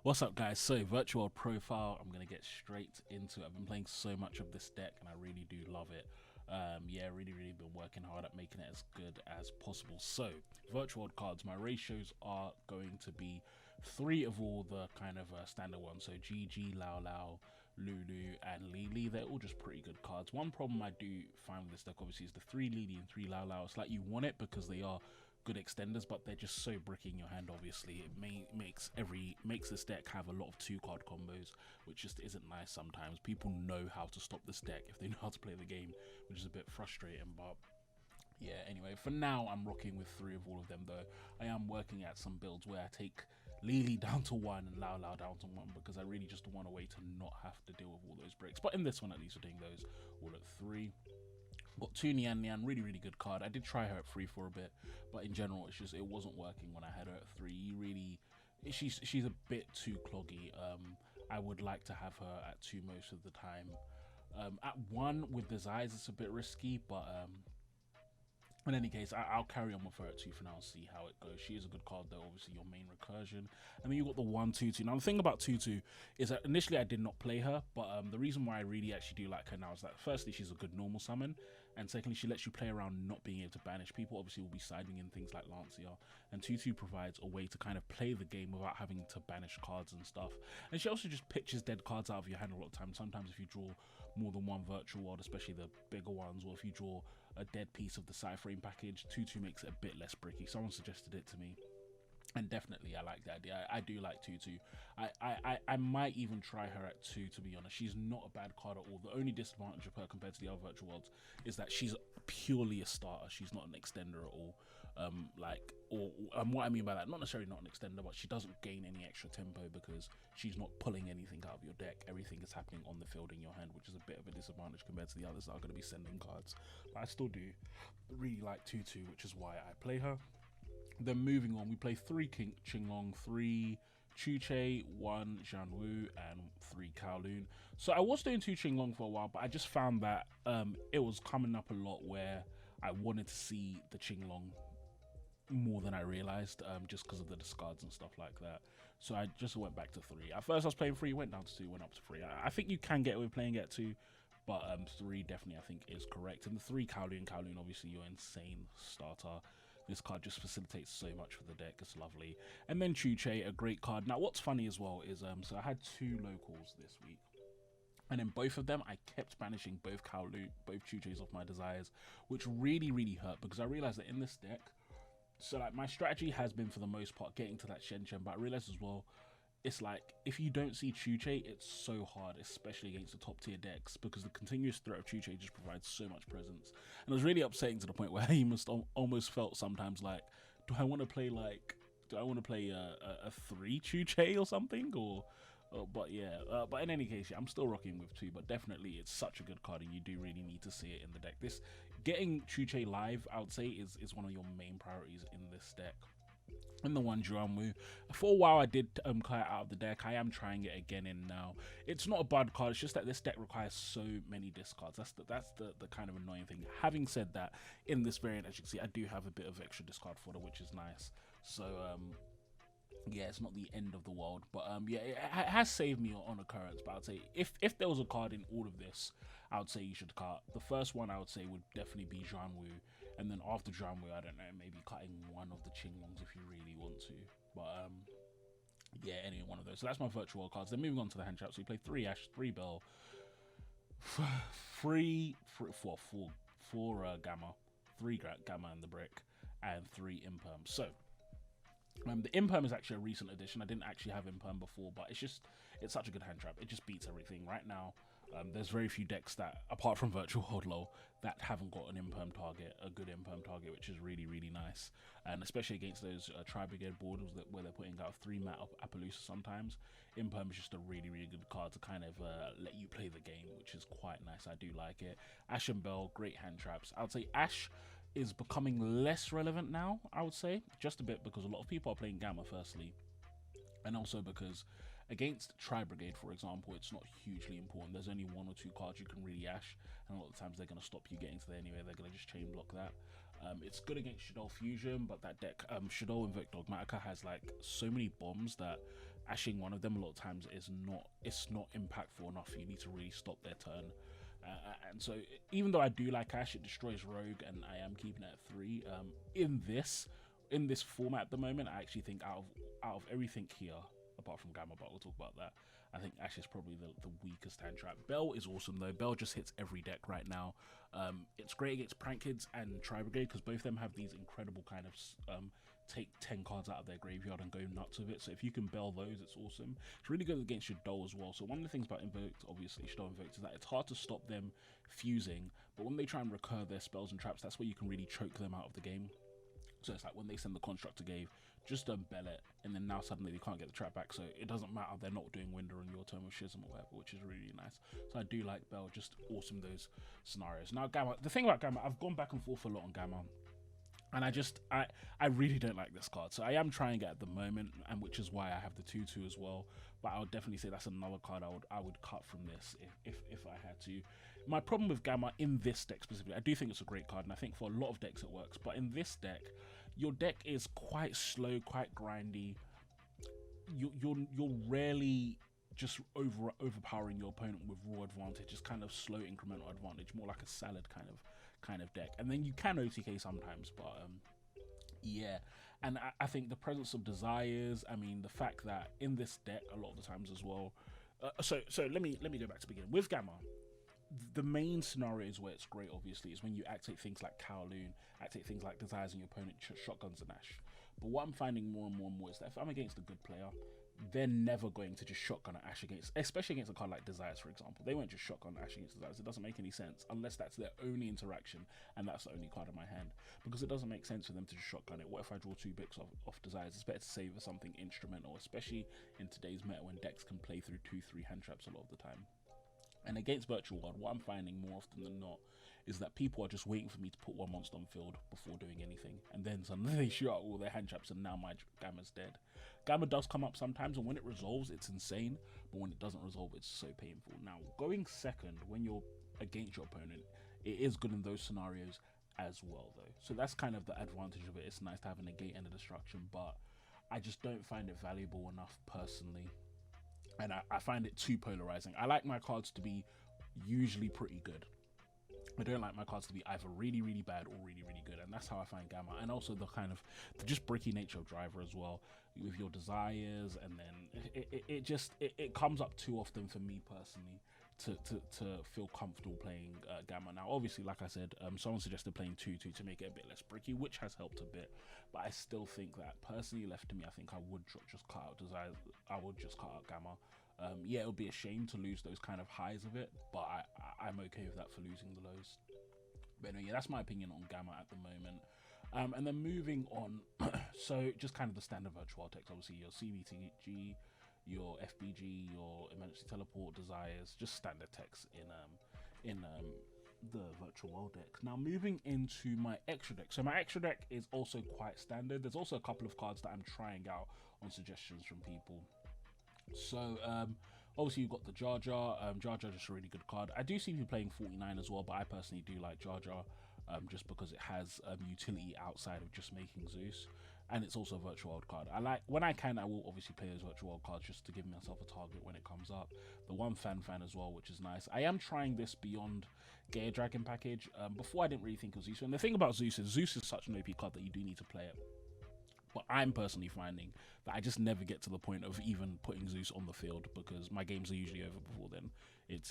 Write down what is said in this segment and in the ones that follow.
What's up, guys? So, virtual profile, I'm going to get straight into it. I've been playing so much of this deck and I really do love it. Yeah, really been working hard at making it as good as possible. So, virtual cards, my ratios are going to be three of all the kind of standard ones. So, GG, Lao Lao, Lulu, and Lily. They're all just pretty good cards. One problem I do find with this deck, obviously, is the three Lily and three Lao Lao. It's like you want it because they are good extenders, but they're just so bricky in your hand. Obviously, it makes this deck have a lot of two-card combos, which just isn't nice sometimes. People know how to stop this deck if they know how to play the game, which is a bit frustrating, but yeah, anyway, for now I'm rocking with three of all of them, though I am working at some builds where I take Lily down to one and Lao Lao down to one, because I really just want a way to not have to deal with all those breaks. But in this one, at least, we're doing those all at three. Got two Nian, really good card. I did try her at three for a bit, but in general, it wasn't working when I had her at three. She's a bit too cloggy. I would like to have her at two most of the time. At one with Desires, it's a bit risky, but in any case, I'll carry on with her at two for now and see how it goes. She is a good card, though, obviously your main recursion. And then you got the 1/2/2. Now, the thing about 2/2 is that initially I did not play her, but the reason why I really actually do like her now is that firstly, she's a good normal summon, and secondly, she lets you play around not being able to banish. People obviously will be siding in things like Lancia, and 2/2 provides a way to kind of play the game without having to banish cards and stuff. And she also just pitches dead cards out of your hand a lot of times. Sometimes if you draw more than one virtual world, especially the bigger ones, or if you draw a dead piece of the Cypher package, 2/2 makes it a bit less bricky. Someone suggested it to me, and definitely I like the idea. I do like 2/2. I might even try her at two, to be honest. She's not a bad card at all. The only disadvantage of her compared to the other virtual worlds is that she's purely a starter. She's not an extender at all. What I mean by that, not necessarily not an extender, but she doesn't gain any extra tempo because she's not pulling anything out of your deck. Everything is happening on the field in your hand, which is a bit of a disadvantage compared to the others that are going to be sending cards. But I still do really like 2/2, which is why I play her. Then moving on, we play three Qinglong, three Chuche, one Jianwu, and three Kowloon. So I was doing two Qinglong for a while, but I just found that it was coming up a lot where I wanted to see the Qinglong more than I realized, just because of the discards and stuff like that. So I just went back to three. At first I was playing three, went down to two, went up to three. I think you can get away with playing at two, but three definitely I think is correct. And the three Kowloon, obviously your insane starter. This card just facilitates so much for the deck. It's lovely. And then Chuche, a great card. Now what's funny as well is so I had two locals this week, and in both of them I kept banishing both Chuches off my Desires, which really hurt, because I realized that in this deck, so like my strategy has been for the most part getting to that Shen, but I realized as well, it's like if you don't see Chuche, it's so hard, especially against the top tier decks, because the continuous threat of Chuche just provides so much presence. And it was really upsetting to the point where I almost felt sometimes like, do I want to play a three Chuche or something, or but yeah, but in any case, yeah, I'm still rocking with two, but definitely it's such a good card and you do really need to see it in the deck. This getting Chuche live, I would say, is one of your main priorities in this deck. And the one Jianwu, for a while I did clear it out of the deck. I am trying it again in now. It's not a bad card, it's just that this deck requires so many discards. That's the kind of annoying thing. Having said that, in this variant, as you can see, I do have a bit of extra discard fodder, which is nice. So yeah, it's not the end of the world, but yeah, it has saved me on occurrence. But I'd say if there was a card in all of this, I would say you should cut. The first one I would say would definitely be Jianwu, and then after Jianwu, I don't know, maybe cutting one of the Qinglongs if you really want to. But yeah, any one of those. So that's my virtual cards. Then moving on to the hand trap. So you play three Ash, three Bell, four Gamma, three Gamma and the Brick, and three Imperm. So the Imperm is actually a recent addition. I didn't actually have Imperm before, but it's such a good hand trap. It just beats everything. Right now, there's very few decks that, apart from Virtual Hodlow, that haven't got an Imperm target, a good Imperm target, which is really nice. And especially against those Tri-Brigade boards where they're putting out 3-mat Appaloosa sometimes, Imperm is just a really good card to kind of let you play the game, which is quite nice. I do like it. Ash and Bell, great hand traps. I would say Ash is becoming less relevant now, I would say, just a bit, because a lot of people are playing Gamma firstly, and also because against Tri-Brigade, for example, it's not hugely important. There's only one or two cards you can really Ash, and a lot of times they're going to stop you getting to there anyway. They're going to just chain block that. It's good against Shadow Fusion, but that deck, Shadow Invoke Dogmatica, has like so many bombs that ashing one of them a lot of times it's not impactful enough. You need to really stop their turn. And so even though I do like Ash, it destroys Rogue, and I am keeping it at 3. In this format at the moment, I actually think out of everything here, apart from Gamma, but we'll talk about that, I think Ash is probably the weakest hand trap. Bell is awesome though. Bell just hits every deck right now. It's great against Prank Kids and Tri Brigade because both of them have these incredible kind of take 10 cards out of their graveyard and go nuts with it. So if you can Bell those, it's awesome. It's really good against Shadow as well. So one of the things about Invoked, obviously Shadow Invoked, is that it's hard to stop them fusing, but when they try and recur their spells and traps, that's where you can really choke them out of the game. So it's like when they send the Constructor Gave, just Bell it, and then now suddenly they can't get the trap back, so it doesn't matter, they're not doing Winder on your turn with Schism or whatever, which is really nice. So I do like Bell, just awesome those scenarios. Now Gamma, the thing about Gamma, I've gone back and forth a lot on Gamma, and I really don't like this card. So I am trying it at the moment, and which is why I have the 2/2 as well. But I would definitely say that's another card I would cut from this if I had to. My problem with Gamma in this deck specifically, I do think it's a great card, and I think for a lot of decks it works. But in this deck, your deck is quite slow, quite grindy. You're rarely just overpowering your opponent with raw advantage. It's kind of slow incremental advantage, more like a salad kind of deck. And then you can OTK sometimes, but yeah. And I think the presence of Desires, I mean, the fact that in this deck a lot of the times as well. So let me go back to the beginning with Gamma. The main scenarios where it's great, obviously, is when you activate things like Kowloon, activate things like Desires, and your opponent shotguns and Ash. But what I'm finding more and more is that if I'm against a good player, they're never going to just shotgun an Ash against, especially against a card like Desires, for example. They won't just shotgun Ash against Desires. It doesn't make any sense unless that's their only interaction and that's the only card in my hand, because it doesn't make sense for them to just shotgun it. What if I draw 2 bigs off Desires? It's better to save something instrumental, especially in today's meta when decks can play through 2-3 hand traps a lot of the time. And against Virtual World, what I'm finding more often than not is that people are just waiting for me to put one monster on field before doing anything, and then suddenly they shoot out all their hand traps and now my Gamma's dead. Gamma does come up sometimes, and when it resolves, it's insane, but when it doesn't resolve, it's so painful. Now, going second when you're against your opponent, it is good in those scenarios as well, though. So that's kind of the advantage of it. It's nice to have a negate and a destruction, but I just don't find it valuable enough personally. And I find it too polarizing. I like my cards to be usually pretty good. I don't like my cards to be either really, really bad or really, really good. And that's how I find Gamma. And also the kind of the just bricky nature of Driver as well, with your Desires. And then it comes up too often for me personally to feel comfortable playing Gamma. Now, obviously, like I said, someone suggested playing 2/2 to make it a bit less bricky, which has helped a bit. But I still think that personally, left to me, I think I would just cut out Desires. I would just cut out Gamma. Yeah, it would be a shame to lose those kind of highs of it, but I'm okay with that for losing the lows. But anyway, yeah, that's my opinion on Gamma at the moment. And then moving on, so just kind of the standard virtual text, obviously your CBTG, your FBG, your Emergency Teleport, Desires, just standard text in the virtual world deck. Now moving into my extra deck. So my extra deck is also quite standard. There's also a couple of cards that I'm trying out on suggestions from people. So obviously you've got the Jar Jar. Jar Jar just a really good card. I do see people playing 49 as well, but I personally do like Jar Jar just because it has utility outside of just making Zeus, and it's also a virtual world card. I like, when I can, I will obviously play those virtual world cards just to give myself a target when it comes up. The one fan as well, which is nice. I am trying this Beyond Gaia Dragon package. Before I didn't really think of Zeus, and the thing about Zeus is such an OP card that you do need to play it. But I'm personally finding that I just never get to the point of even putting Zeus on the field because my games are usually over before then. It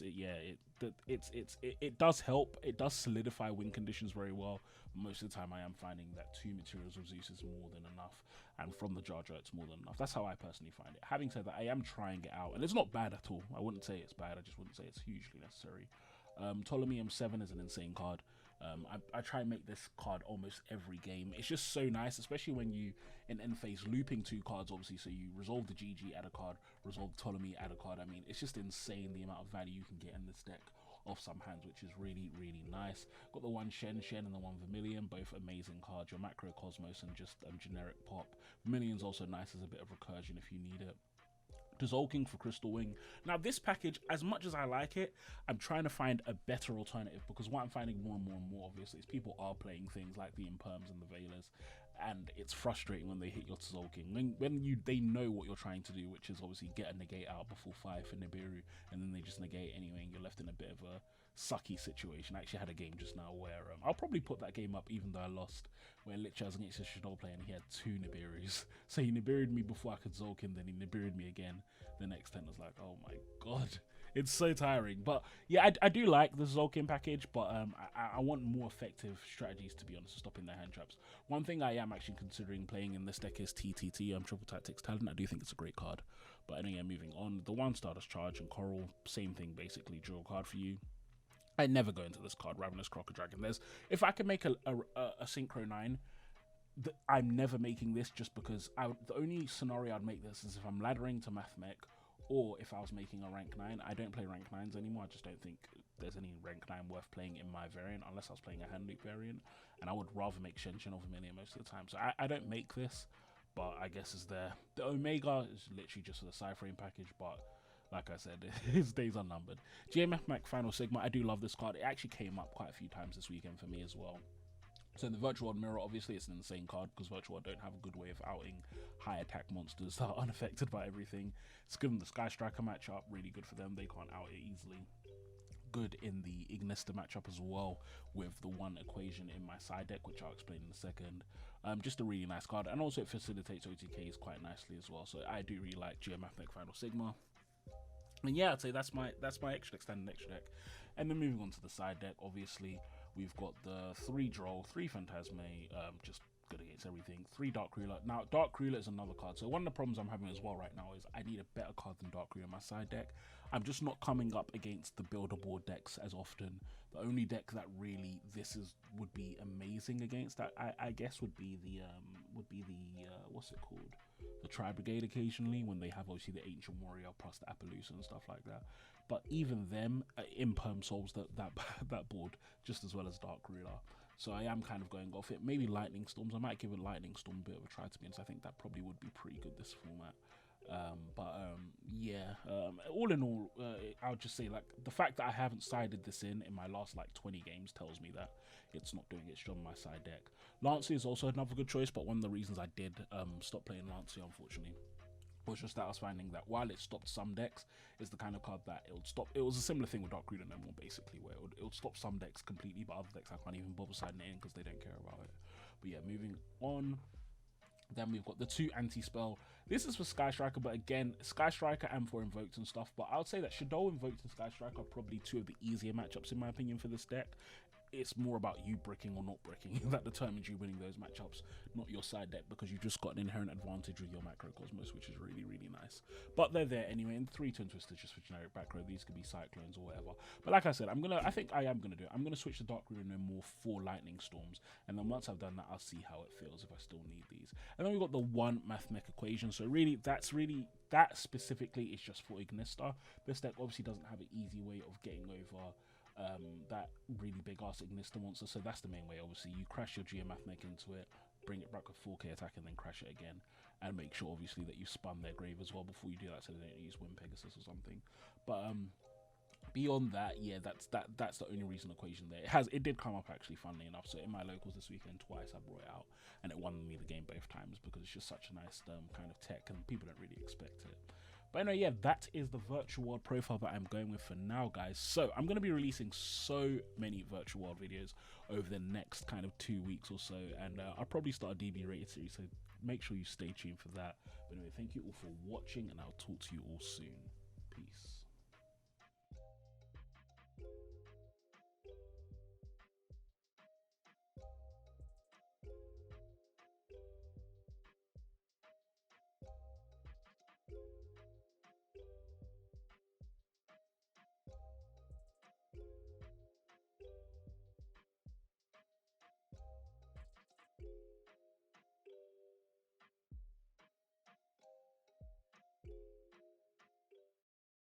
does help. It does solidify win conditions very well. Most of the time I am finding that 2 materials of Zeus is more than enough, and from the Jar Jar it's more than enough. That's how I personally find it. Having said that, I am trying it out, and it's not bad at all. I wouldn't say it's bad. I just wouldn't say it's hugely necessary. Ptolemy 7 is an insane card. I try and make this card almost every game. It's just so nice, especially when you in end phase looping 2 cards, obviously, so you resolve the GG, add a card, resolve Ptolemy, add a card. I mean, it's just insane the amount of value you can get in this deck off some hands, which is really, really nice. Got the one Shen and the one Vermilion, both amazing cards. Your Macrocosmos and just generic pop. Vermilion's also nice as a bit of recursion if you need it. King for Crystal Wing. Now this package, as much as I like it, I'm trying to find a better alternative, because what I'm finding more and more obviously is people are playing things like the Imperms and the Veilers, and it's frustrating when they hit your Tzolk'in. When they know what you're trying to do, which is obviously get a negate out before 5 for Nibiru, and then they just negate anyway, and you're left in a bit of a sucky situation. I actually had a game just now where I'll probably put that game up even though I lost, where Lich was against a Shadow player and he had 2 Nibirus. So he Nibiru'd me before I could Tzolk'in, then he Nibiru'd me again the next turn. I was like, oh my god. It's so tiring. But yeah, I do like the Tzolk'in package, but I want more effective strategies, to be honest, stopping their hand traps. One thing I am actually considering playing in this deck is TTT, Triple Tactics Talent. I do think it's a great card. But anyway, moving on. The 1-star does charge, and Coral, same thing basically, draw a card for you. I never go into this card, Ravenous Crocodile. If I can make a Synchro 9, I'm never making this, just because the only scenario I'd make this is if I'm laddering to Mathmech, or if I was making a rank 9. I don't play rank 9s anymore. I just don't think there's any rank 9 worth playing in my variant, unless I was playing a hand loop variant, and I would rather make Shenshin of Amelia most of the time. So I don't make this, but I guess it's there. The Omega is literally just for the Cyframe package, but like I said, his days are numbered. GMF Final Sigma, I do love this card. It actually came up quite a few times this weekend for me as well. So in the Virtual World Mirror, obviously it's an insane card, because Virtual World don't have a good way of outing high attack monsters that are unaffected by everything. It's good in the Sky Striker matchup, really good for them. They can't out it easily. Good in the Ignista matchup as well, with the 1 equation in my side deck, which I'll explain in a second. Just a really nice card, and also it facilitates OTKs quite nicely as well. So I do really like GMF Final Sigma. And yeah, I'd say that's my extra deck, standard extra deck. And then moving on to the side deck, obviously we've got the 3 Droll, 3 Phantasme, just good against everything, 3 Dark Ruler. Now Dark Ruler is another card, so one of the problems I'm having as well right now is I need a better card than Dark Ruler in my side deck. I'm just not coming up against the builder board decks as often. The only deck that really would be amazing against that, I guess, would be the what's it called, the Tri Brigade occasionally, when they have obviously the Ancient Warrior plus the Appaloosa and stuff like that. But even them, Imperm solves that board just as well as Dark Ruler. So I am kind of going off it. Maybe Lightning Storms. I might give a Lightning Storm a bit of a try, to be honest. I think that probably would be pretty good this format. All in all, I'll just say, like, the fact that I haven't sided this in my last like 20 games tells me that it's not doing its job on my side deck. Lancey is also another good choice, but one of the reasons I did stop playing Lancey, unfortunately, was just that I was finding that while it stopped some decks, it's the kind of card that it would stop. It was a similar thing with Dark Ruler No More, basically, where it would stop some decks completely, but other decks I can't even bother siding it in because they don't care about it. But yeah, moving on. Then we've got the 2 anti-spell. This is for Sky Striker, but again, Sky Striker and for Invoked and stuff. But I would say that Shadow, Invoked, and Sky Striker are probably 2 of the easier matchups in my opinion for this deck. It's more about you bricking or not bricking that determines you winning those matchups, not your side deck, because you've just got an inherent advantage with your Macrocosmos, which is really, really nice. But they're there anyway, and 3 Twin Twisters just for generic back row. These could be Cyclones or whatever. But like I said, I think I am gonna do it. I'm gonna switch the Dark Ruler No More for Lightning Storms, and then once I've done that, I'll see how it feels if I still need these. And then we've got the 1 Mathmech equation. So really, that specifically is just for Ignista. This deck obviously doesn't have an easy way of getting over that really big ass Ignista monster, so that's the main way. Obviously you crash your Geomathmech into it, bring it back with 4k attack, and then crash it again, and make sure obviously that you spun their grave as well before you do that, so they don't use Wind Pegasus or something. But beyond that, yeah, that's the only reason equation there. It did come up actually, funnily enough. So in my locals this weekend, twice I brought it out, and it won me the game both times because it's just such a nice kind of tech, and people don't really expect it. But anyway, yeah, that is the Virtual World profile that I'm going with for now, guys. So I'm going to be releasing so many Virtual World videos over the next kind of 2 weeks or so, and I'll probably start a DB rated series, so make sure you stay tuned for that. But anyway, thank you all for watching, and I'll talk to you all soon. Peace.